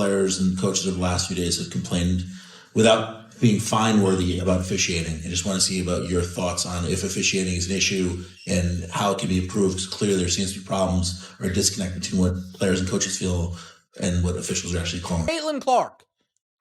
players and coaches over the last few days have complained without being fine-worthy about officiating. I just want to see about your thoughts on if officiating is an issue and how it can be improved. Because clearly there seems to be problems or a disconnect between what players and coaches feel and what officials are actually calling. Caitlin Clark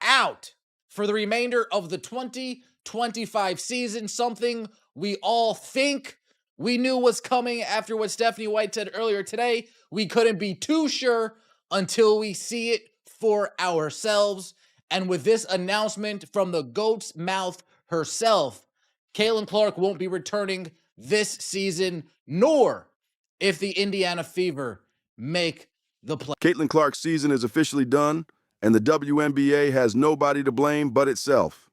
out for the remainder of the 2025 season, something we all think we knew was coming after what Stephanie White said earlier today. We couldn't be too sure until we see it for ourselves. And with this announcement from the GOAT's mouth herself, Caitlin Clark won't be returning this season, nor if the Indiana Fever make the play. Caitlin Clark's season is officially done, and the WNBA has nobody to blame but itself.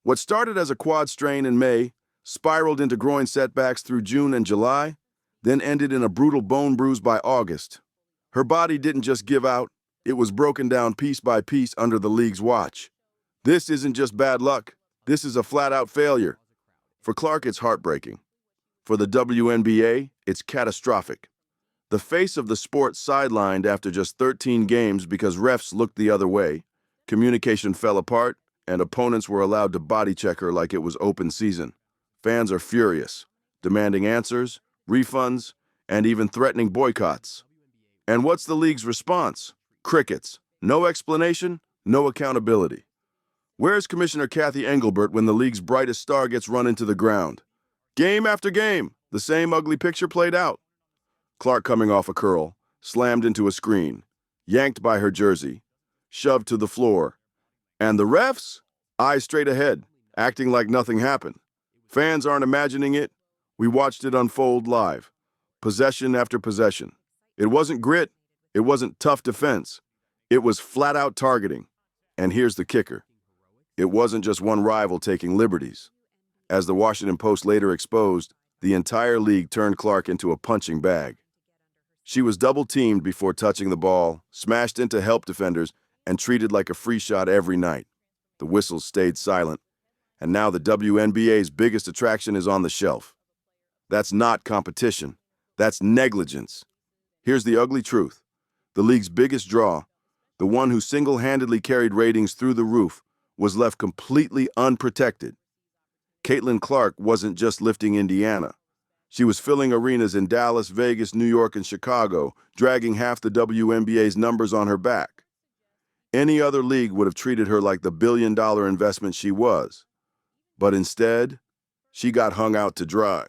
What started as a quad strain in May spiraled into groin setbacks through June and July, then ended in a brutal bone bruise by August. Her body didn't just give out, it was broken down piece by piece under the league's watch. This isn't just bad luck, this is a flat-out failure. For Clark, it's heartbreaking. For the WNBA, it's catastrophic. The face of the sport sidelined after just 13 games because refs looked the other way, communication fell apart, and opponents were allowed to body check her like it was open season. Fans are furious, demanding answers, refunds, and even threatening boycotts. And what's the league's response? Crickets. No explanation, no accountability. Where's Commissioner Kathy Engelbert when the league's brightest star gets run into the ground? Game after game, the same ugly picture played out. Clark coming off a curl, slammed into a screen, yanked by her jersey, shoved to the floor. And the refs? Eyes straight ahead, acting like nothing happened. Fans aren't imagining it. We watched it unfold live, possession after possession. It wasn't grit. It wasn't tough defense. It was flat-out targeting. And here's the kicker. It wasn't just one rival taking liberties. As the Washington Post later exposed, the entire league turned Clark into a punching bag. She was double-teamed before touching the ball, smashed into help defenders, and treated like a free shot every night. The whistles stayed silent, and now the WNBA's biggest attraction is on the shelf. That's not competition. That's negligence. Here's the ugly truth. The league's biggest draw, the one who single-handedly carried ratings through the roof, was left completely unprotected. Caitlin Clark wasn't just lifting Indiana. She was filling arenas in Dallas, Vegas, New York, and Chicago, dragging half the WNBA's numbers on her back. Any other league would have treated her like the billion-dollar investment she was. But instead, she got hung out to dry.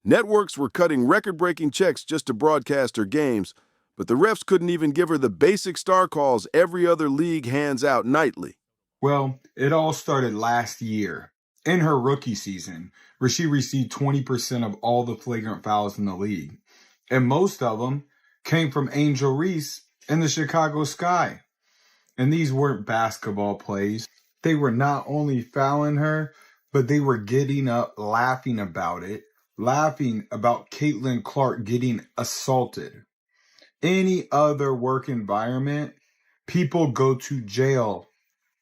Networks were cutting record-breaking checks just to broadcast her games, but the refs couldn't even give her the basic star calls every other league hands out nightly. Well, it all started last year, in her rookie season, where she received 20% of all the flagrant fouls in the league. And most of them came from Angel Reese and the Chicago Sky. And these weren't basketball plays. They were not only fouling her, but they were getting up, laughing about it, laughing about Caitlin Clark getting assaulted. Any other work environment, people go to jail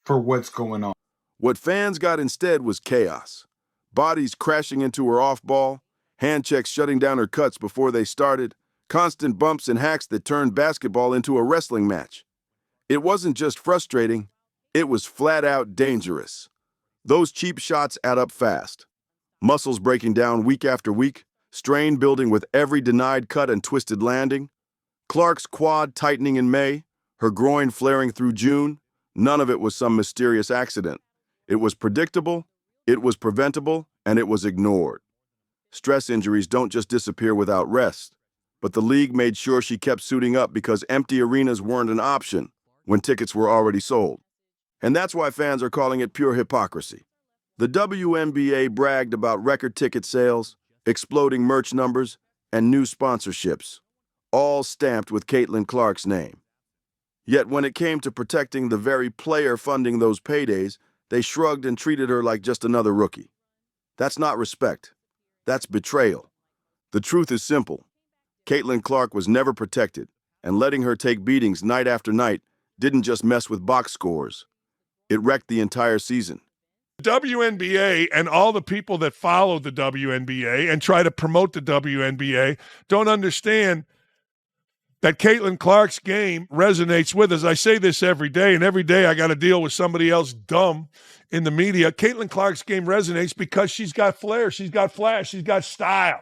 for what's going on. What fans got instead was chaos. Bodies crashing into her off-ball, hand checks shutting down her cuts before they started, constant bumps and hacks that turned basketball into a wrestling match. It wasn't just frustrating, it was flat-out dangerous. Those cheap shots add up fast. Muscles breaking down week after week, strain building with every denied cut and twisted landing. Clark's quad tightening in May, her groin flaring through June. None of it was some mysterious accident. It was predictable, it was preventable, and it was ignored. Stress injuries don't just disappear without rest, but the league made sure she kept suiting up because empty arenas weren't an option when tickets were already sold. And that's why fans are calling it pure hypocrisy. The WNBA bragged about record ticket sales, exploding merch numbers, and new sponsorships, all stamped with Caitlin Clark's name. Yet when it came to protecting the very player funding those paydays, they shrugged and treated her like just another rookie. That's not respect. That's betrayal. The truth is simple. Caitlin Clark was never protected, and letting her take beatings night after night didn't just mess with box scores. It wrecked the entire season. WNBA and all the people that follow the WNBA and try to promote the WNBA don't understand that Caitlin Clark's game resonates with us. I say this every day, and every day I got to deal with somebody else dumb in the media. Caitlin Clark's game resonates because she's got flair, she's got flash, she's got style.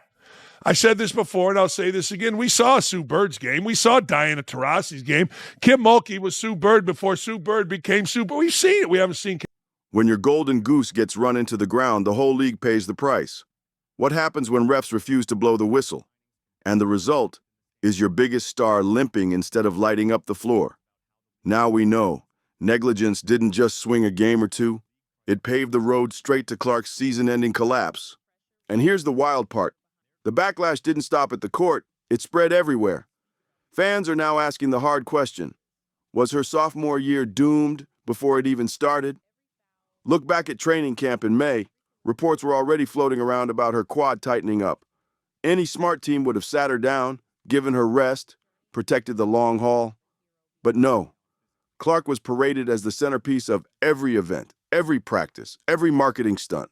I said this before, and I'll say this again. We saw Sue Bird's game. We saw Diana Taurasi's game. Kim Mulkey was Sue Bird before Sue Bird became Sue Bird. We've seen it. We haven't seen. When your golden goose gets run into the ground, the whole league pays the price. What happens when refs refuse to blow the whistle? And the result is your biggest star limping instead of lighting up the floor. Now we know negligence didn't just swing a game or two. It paved the road straight to Clark's season-ending collapse. And here's the wild part. The backlash didn't stop at the court. It spread everywhere. Fans are now asking the hard question. Was her sophomore year doomed before it even started? Look back at training camp in May. Reports were already floating around about her quad tightening up. Any smart team would have sat her down, given her rest, protected the long haul. But no, Clark was paraded as the centerpiece of every event, every practice, every marketing stunt.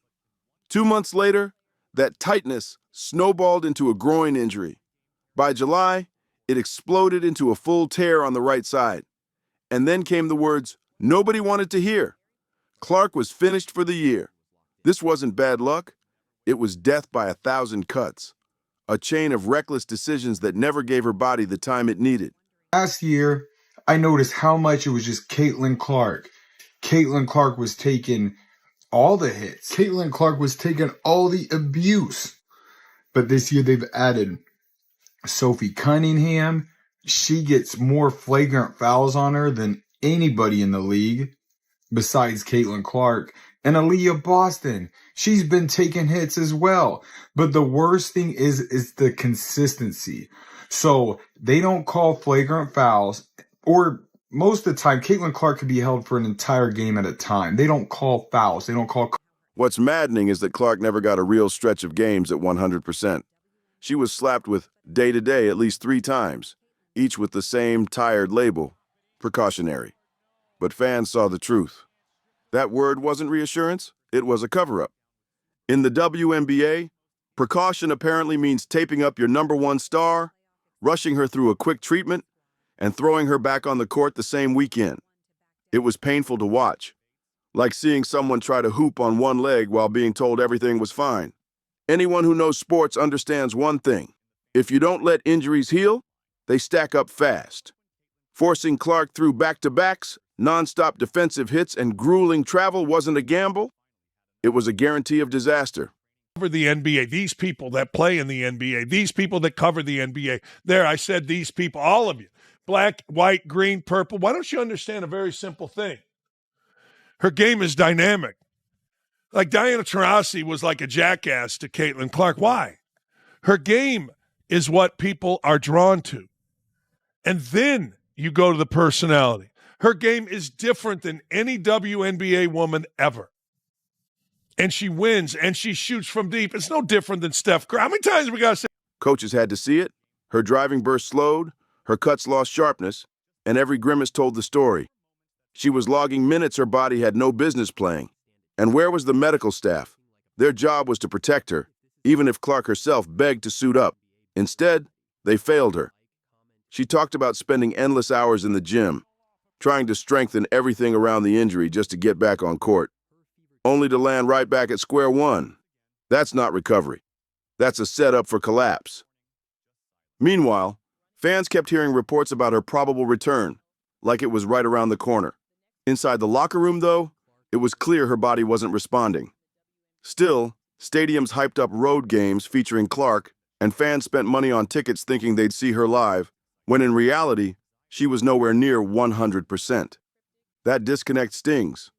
2 months later, that tightness snowballed into a groin injury. By July, it exploded into a full tear on the right side. And then came the words nobody wanted to hear. Clark was finished for the year. This wasn't bad luck. It was death by 1,000 cuts. A chain of reckless decisions that never gave her body the time it needed. Last year, I noticed how much it was just Caitlin Clark. Caitlin Clark was taking all the hits. Caitlin Clark was taking all the abuse. But this year they've added Sophie Cunningham. She gets more flagrant fouls on her than anybody in the league besides Caitlin Clark. And Aaliyah Boston, she's been taking hits as well. But the worst thing is the consistency. So they don't call flagrant fouls, or most of the time, Caitlin Clark could be held for an entire game at a time. They don't call fouls. They don't call. What's maddening is that Clark never got a real stretch of games at 100%. She was slapped with day-to-day at least 3 times, each with the same tired label, precautionary. But fans saw the truth. That word wasn't reassurance, it was a cover-up. In the WNBA, precaution apparently means taping up your number 1 star, rushing her through a quick treatment, and throwing her back on the court the same weekend. It was painful to watch, like seeing someone try to hoop on one leg while being told everything was fine. Anyone who knows sports understands one thing. If you don't let injuries heal, they stack up fast. Forcing Clark through back-to-backs, non-stop defensive hits, and grueling travel wasn't a gamble. It was a guarantee of disaster. Cover the NBA, these people that play in the NBA, these people that cover the NBA. There, I said these people, all of you. Black, white, green, purple. Why don't you understand a very simple thing? Her game is dynamic. Like Diana Taurasi was like a jackass to Caitlin Clark. Why? Her game is what people are drawn to. And then you go to the personality. Her game is different than any WNBA woman ever. And she wins, and she shoots from deep. It's no different than Steph Curry. How many times we got to say? Coaches had to see it. Her driving burst slowed, her cuts lost sharpness, and every grimace told the story. She was logging minutes her body had no business playing. And where was the medical staff? Their job was to protect her, even if Clark herself begged to suit up. Instead, they failed her. She talked about spending endless hours in the gym, trying to strengthen everything around the injury just to get back on court, only to land right back at square one. That's not recovery. That's a setup for collapse. Meanwhile, fans kept hearing reports about her probable return, like it was right around the corner. Inside the locker room, though, it was clear her body wasn't responding. Still, stadiums hyped up road games featuring Clark, and fans spent money on tickets thinking they'd see her live, when in reality, she was nowhere near 100%. That disconnect stings,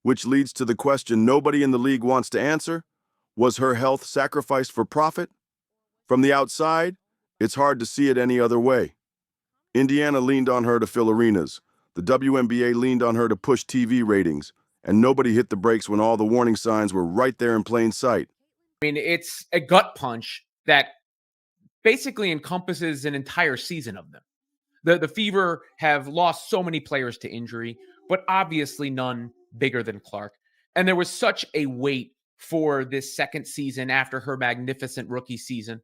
which leads to the question nobody in the league wants to answer. Was her health sacrificed for profit? From the outside, it's hard to see it any other way. Indiana leaned on her to fill arenas. The WNBA leaned on her to push TV ratings, and nobody hit the brakes when all the warning signs were right there in plain sight. I mean, it's a gut punch that basically encompasses an entire season of them. The Fever have lost so many players to injury, but obviously none bigger than Clark. And there was such a wait for this second season after her magnificent rookie season.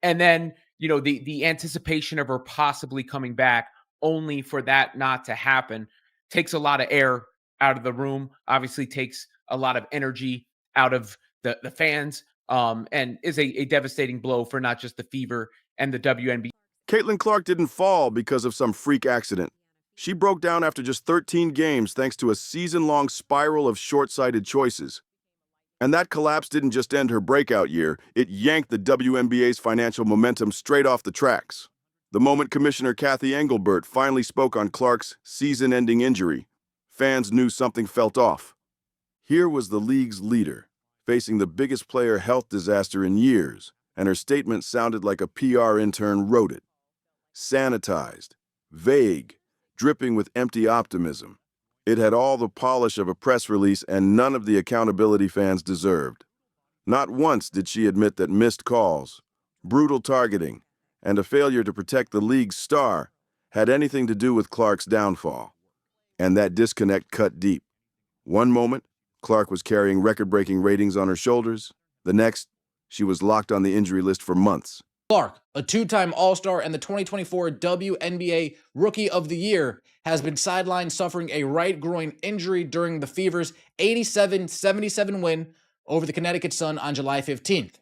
And then the anticipation of her possibly coming back, only for that not to happen, takes a lot of air out of the room, obviously takes a lot of energy out of the fans, and is a devastating blow for not just the Fever and the WNBA. Caitlin Clark didn't fall because of some freak accident. She broke down after just 13 games thanks to a season-long spiral of short-sighted choices. And that collapse didn't just end her breakout year, it yanked the WNBA's financial momentum straight off the tracks. The moment Commissioner Kathy Engelbert finally spoke on Clark's season-ending injury, fans knew something felt off. Here was the league's leader, facing the biggest player health disaster in years, and her statement sounded like a PR intern wrote it. Sanitized, vague, dripping with empty optimism. It had all the polish of a press release and none of the accountability fans deserved. Not once did she admit that missed calls, brutal targeting, and a failure to protect the league's star had anything to do with Clark's downfall. And that disconnect cut deep. One moment, Clark was carrying record-breaking ratings on her shoulders. The next, she was locked on the injury list for months. Clark, a two-time All-Star and the 2024 WNBA Rookie of the Year, has been sidelined suffering a right groin injury during the Fever's 87-77 win over the Connecticut Sun on July 15th.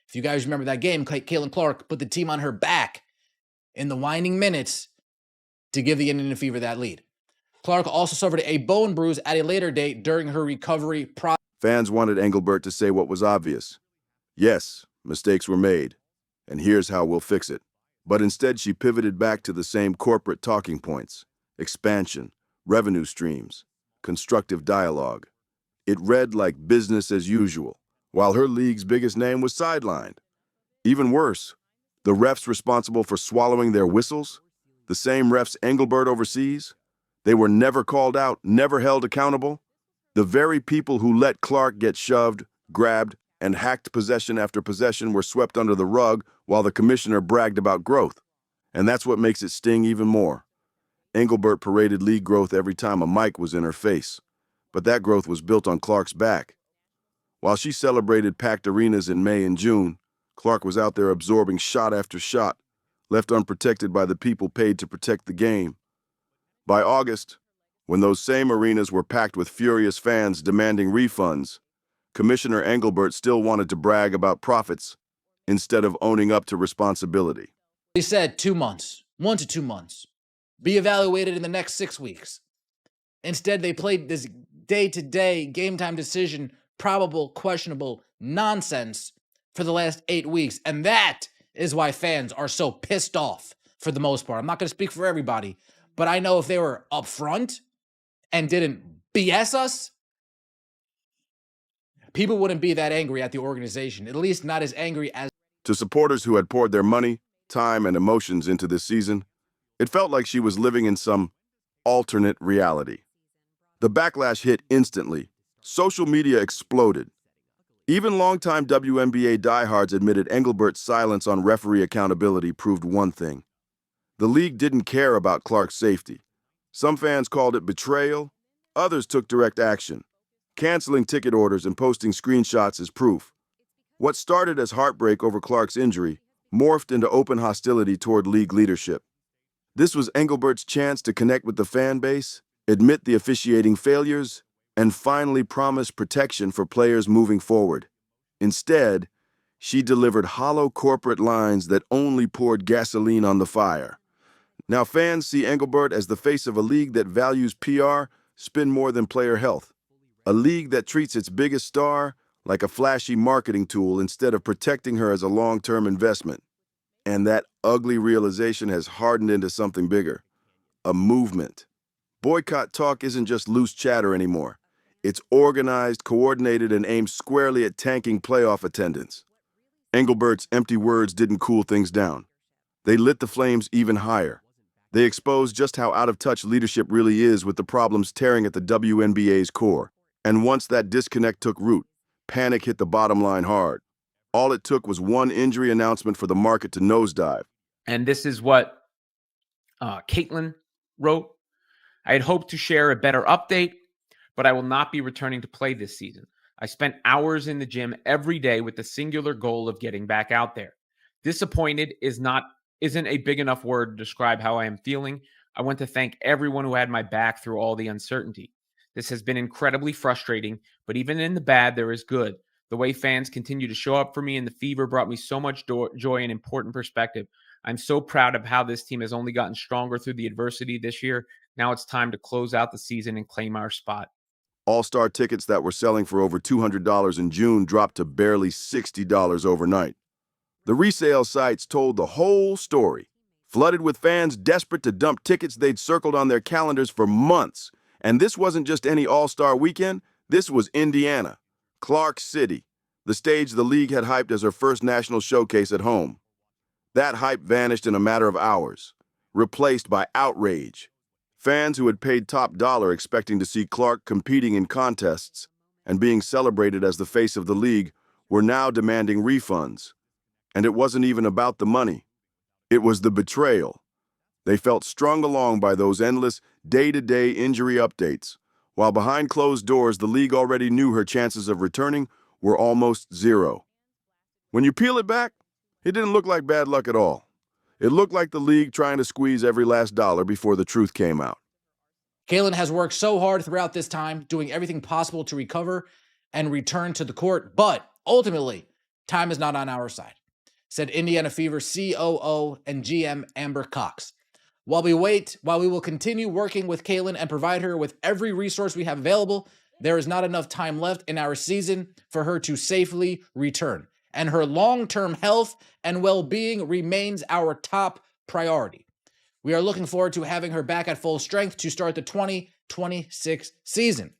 If you guys remember that game, Caitlin Clark put the team on her back in the winding minutes to give the Indiana Fever that lead. Clark also suffered a bone bruise at a later date during her recovery process. Fans wanted Engelbert to say what was obvious. Yes, mistakes were made, and here's how we'll fix it. But instead, she pivoted back to the same corporate talking points: expansion, revenue streams, constructive dialogue. It read like business as usual, while her league's biggest name was sidelined. Even worse, the refs responsible for swallowing their whistles, the same refs Engelbert oversees, they were never called out, never held accountable. The very people who let Clark get shoved, grabbed, and hacked possession after possession were swept under the rug while the commissioner bragged about growth. And that's what makes it sting even more. Engelbert paraded league growth every time a mic was in her face, but that growth was built on Clark's back. While she celebrated packed arenas in May and June, Clark was out there absorbing shot after shot, left unprotected by the people paid to protect the game. By August, when those same arenas were packed with furious fans demanding refunds, Commissioner Engelbert still wanted to brag about profits instead of owning up to responsibility. They said 2 months, 1 to 2 months. Be evaluated in the next 6 weeks. Instead, they played this day-to-day, game-time decision, probable, questionable nonsense for the last 8 weeks. And that is why fans are so pissed off for the most part. I'm not going to speak for everybody, but I know if they were upfront and didn't BS us, people wouldn't be that angry at the organization, at least not as angry as. To supporters who had poured their money, time, and emotions into this season, it felt like she was living in some alternate reality. The backlash hit instantly. Social media exploded. Even longtime WNBA diehards admitted Engelbert's silence on referee accountability proved one thing: the league didn't care about Clark's safety. Some fans called it betrayal, others took direct action, canceling ticket orders and posting screenshots as proof. What started as heartbreak over Clark's injury morphed into open hostility toward league leadership. This was Engelbert's chance to connect with the fan base, admit the officiating failures, and finally promise protection for players moving forward. Instead, she delivered hollow corporate lines that only poured gasoline on the fire. Now fans see Engelbert as the face of a league that values PR spin more than player health. A league that treats its biggest star like a flashy marketing tool instead of protecting her as a long-term investment. And that ugly realization has hardened into something bigger: a movement. Boycott talk isn't just loose chatter anymore. It's organized, coordinated, and aimed squarely at tanking playoff attendance. Engelbert's empty words didn't cool things down. They lit the flames even higher. They exposed just how out of touch leadership really is with the problems tearing at the WNBA's core. And once that disconnect took root, panic hit the bottom line hard. All it took was one injury announcement for the market to nosedive. And this is what Caitlin wrote. I had hoped to share a better update, but I will not be returning to play this season. I spent hours in the gym every day with the singular goal of getting back out there. Disappointed isn't a big enough word to describe how I am feeling. I want to thank everyone who had my back through all the uncertainty. This has been incredibly frustrating, but even in the bad, there is good. The way fans continue to show up for me in the Fever brought me so much joy and important perspective. I'm so proud of how this team has only gotten stronger through the adversity this year. Now it's time to close out the season and claim our spot. All-Star tickets that were selling for over $200 in June dropped to barely $60 overnight. The resale sites told the whole story, flooded with fans desperate to dump tickets they'd circled on their calendars for months. And this wasn't just any All-Star weekend, this was Indiana, Clark City, the stage the league had hyped as her first national showcase at home. That hype vanished in a matter of hours, replaced by outrage. Fans who had paid top dollar expecting to see Clark competing in contests and being celebrated as the face of the league were now demanding refunds. And it wasn't even about the money. It was the betrayal. They felt strung along by those endless, day-to-day injury updates, while behind closed doors the league already knew her chances of returning were almost zero. When you peel it back, it didn't look like bad luck at all. It looked like the league trying to squeeze every last dollar before the truth came out. Kalen has worked so hard throughout this time, doing everything possible to recover and return to the court, but ultimately, time is not on our side, said Indiana Fever COO and GM Amber Cox. While we will continue working with Kalen and provide her with every resource we have available, there is not enough time left in our season for her to safely return, and her long-term health and well-being remains our top priority. We are looking forward to having her back at full strength to start the 2026 season.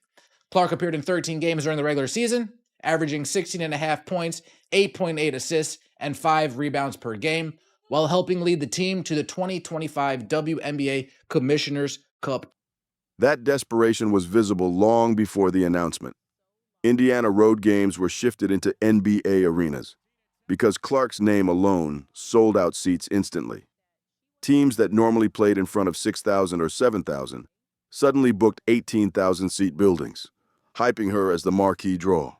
Clark appeared in 13 games during the regular season, averaging 16.5 points, 8.8 assists, and 5 rebounds per game, while helping lead the team to the 2025 WNBA Commissioner's Cup. That desperation was visible long before the announcement. Indiana road games were shifted into NBA arenas because Clark's name alone sold out seats instantly. Teams that normally played in front of 6,000 or 7,000 suddenly booked 18,000-seat buildings, hyping her as the marquee draw.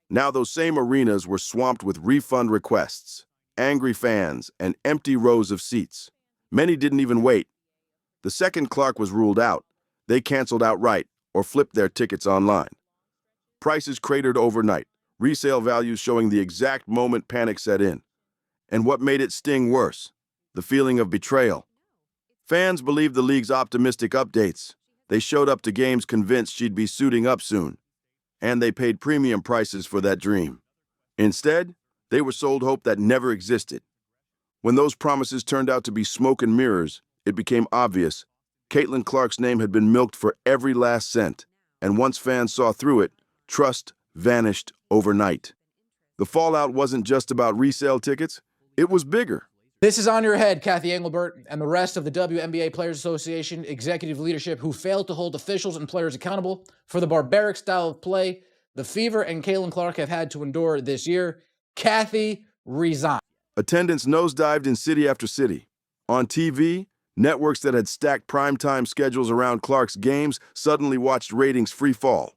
Now those same arenas were swamped with refund requests, angry fans, and empty rows of seats. Many didn't even wait. The second Clark was ruled out, they canceled outright or flipped their tickets online. Prices cratered overnight, resale values showing the exact moment panic set in. And what made it sting worse? The feeling of betrayal. Fans believed the league's optimistic updates. They showed up to games convinced she'd be suiting up soon. And they paid premium prices for that dream. Instead, they were sold hope that never existed. When those promises turned out to be smoke and mirrors, it became obvious Caitlin Clark's name had been milked for every last cent. And once fans saw through it, trust vanished overnight. The fallout wasn't just about resale tickets, it was bigger. This is on your head, Kathy Engelbert, and the rest of the WNBA Players Association executive leadership who failed to hold officials and players accountable for the barbaric style of play the Fever and Caitlin Clark have had to endure this year. Kathy, resign. Attendance nosedived in city after city. On TV, networks that had stacked primetime schedules around Clark's games suddenly watched ratings free fall.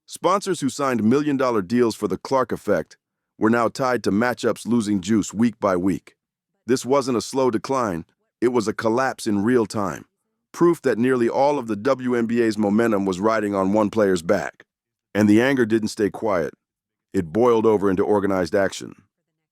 Sponsors who signed million-dollar deals for the Clark effect were now tied to matchups losing juice week by week. This wasn't a slow decline, it was a collapse in real time, proof that nearly all of the WNBA's momentum was riding on one player's back. And the anger didn't stay quiet. It boiled over into organized action.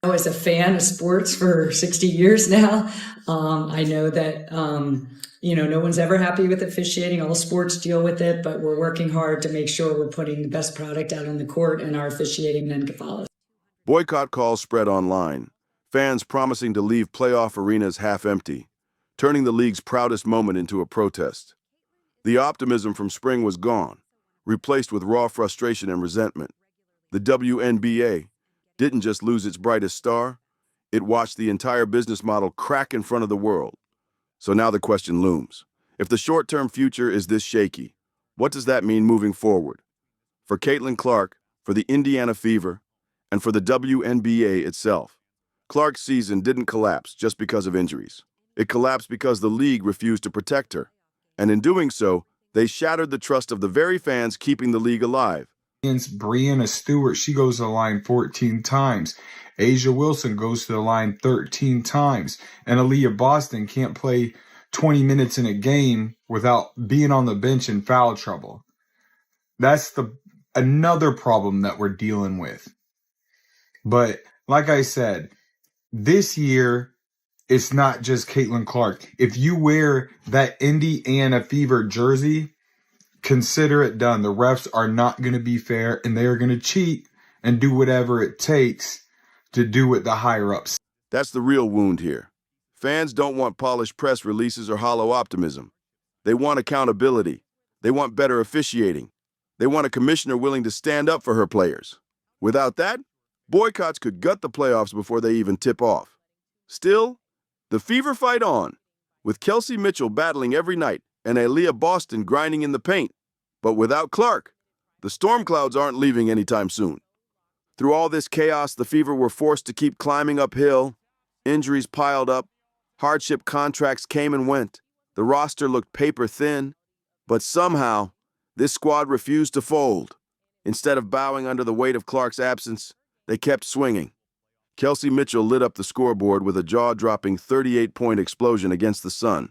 As a fan of sports for 60 years now, I know that, no one's ever happy with officiating. All sports deal with it, but we're working hard to make sure we're putting the best product out on the court, and our officiating then can follow. Boycott calls spread online, fans promising to leave playoff arenas half empty, turning the league's proudest moment into a protest. The optimism from spring was gone, replaced with raw frustration and resentment. The WNBA didn't just lose its brightest star, it watched the entire business model crack in front of the world. So now the question looms. If the short-term future is this shaky, what does that mean moving forward? For Caitlin Clark, for the Indiana Fever, and for the WNBA itself. Clark's season didn't collapse just because of injuries. It collapsed because the league refused to protect her. And in doing so, they shattered the trust of the very fans keeping the league alive. Brianna Stewart, she goes to the line 14 times. Asia Wilson goes to the line 13 times. And Aaliyah Boston can't play 20 minutes in a game without being on the bench in foul trouble. That's another problem that we're dealing with. But like I said, this year, it's not just Caitlin Clark. If you wear that Indiana Fever jersey, consider it done. The refs are not going to be fair, and they are going to cheat and do whatever it takes to do what the higher-ups. That's the real wound here. Fans don't want polished press releases or hollow optimism. They want accountability. They want better officiating. They want a commissioner willing to stand up for her players. Without that, boycotts could gut the playoffs before they even tip off. Still, the Fever fight on, with Kelsey Mitchell battling every night and Aaliyah Boston grinding in the paint. But without Clark, the storm clouds aren't leaving anytime soon. Through all this chaos, the Fever were forced to keep climbing uphill. Injuries piled up. Hardship contracts came and went. The roster looked paper thin. But somehow, this squad refused to fold. Instead of bowing under the weight of Clark's absence, they kept swinging. Kelsey Mitchell lit up the scoreboard with a jaw-dropping 38-point explosion against the Sun.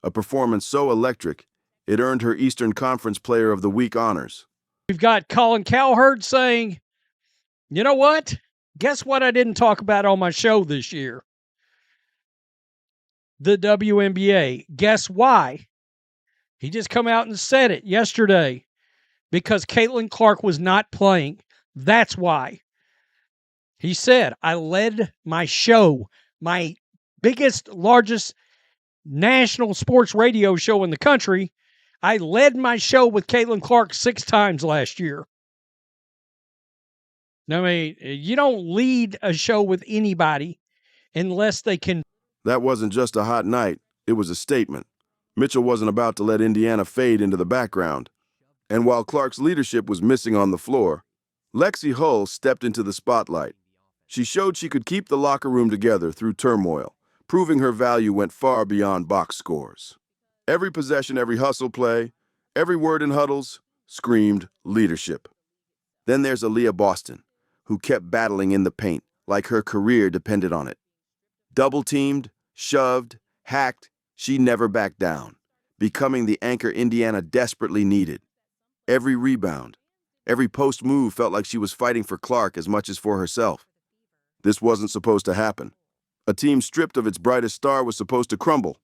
A performance so electric, it earned her Eastern Conference Player of the Week honors. We've got Colin Cowherd saying, you know what? Guess what I didn't talk about on my show this year? The WNBA. Guess why? He just come out and said it yesterday. Because Caitlin Clark was not playing. That's why. He said, I led my show, my biggest, largest national sports radio show in the country. I led my show with Caitlin Clark 6 times last year. I mean, you don't lead a show with anybody unless they can. That wasn't just a hot night. It was a statement. Mitchell wasn't about to let Indiana fade into the background. And while Clark's leadership was missing on the floor, Lexi Hull stepped into the spotlight. She showed she could keep the locker room together through turmoil, proving her value went far beyond box scores. Every possession, every hustle play, every word in huddles screamed leadership. Then there's Aaliyah Boston, who kept battling in the paint like her career depended on it. Double-teamed, shoved, hacked, she never backed down, becoming the anchor Indiana desperately needed. Every rebound, every post move felt like she was fighting for Clark as much as for herself. This wasn't supposed to happen. A team stripped of its brightest star was supposed to crumble.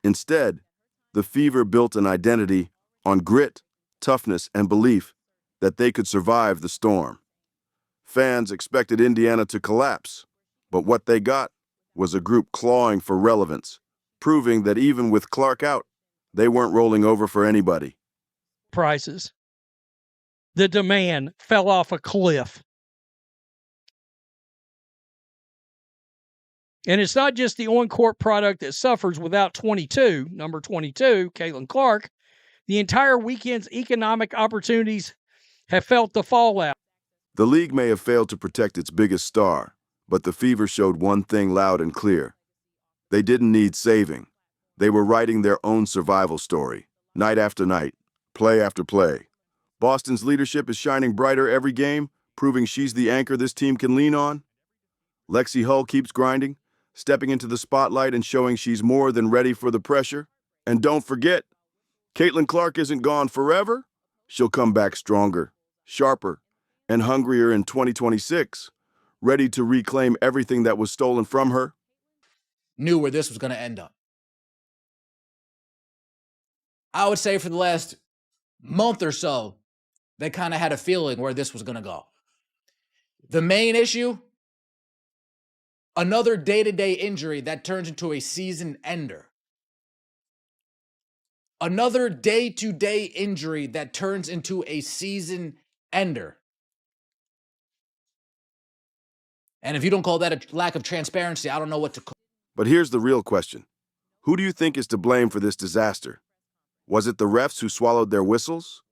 Instead, the Fever built an identity on grit, toughness, and belief that they could survive the storm. Fans expected Indiana to collapse, but what they got was a group clawing for relevance, proving that even with Clark out, they weren't rolling over for anybody. Prices. The demand fell off a cliff. And it's not just the on-court product that suffers without 22, number 22, Caitlin Clark. The entire weekend's economic opportunities have felt the fallout. The league may have failed to protect its biggest star, but the Fever showed one thing loud and clear. They didn't need saving. They were writing their own survival story, night after night, play after play. Boston's leadership is shining brighter every game, proving she's the anchor this team can lean on. Lexi Hull keeps grinding, stepping into the spotlight and showing she's more than ready for the pressure. And don't forget, Caitlin Clark isn't gone forever. She'll come back stronger, sharper, and hungrier in 2026, ready to reclaim everything that was stolen from her. Knew where this was going to end up. I would say for the last month or so, they kind of had a feeling where this was going to go. The main issue, another day-to-day injury that turns into a season ender. Another day-to-day injury that turns into a season ender. And if you don't call that a lack of transparency, I don't know what to call. But here's the real question. Who do you think is to blame for this disaster? Was it the refs who swallowed their whistles?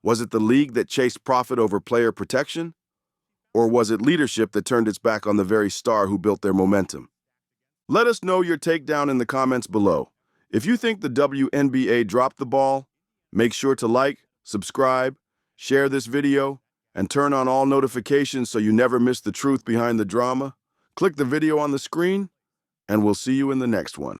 Was it the league that chased profit over player protection? Or was it leadership that turned its back on the very star who built their momentum? Let us know your take down in the comments below. If you think the WNBA dropped the ball, make sure to like, subscribe, share this video, and turn on all notifications so you never miss the truth behind the drama. Click the video on the screen, and we'll see you in the next one.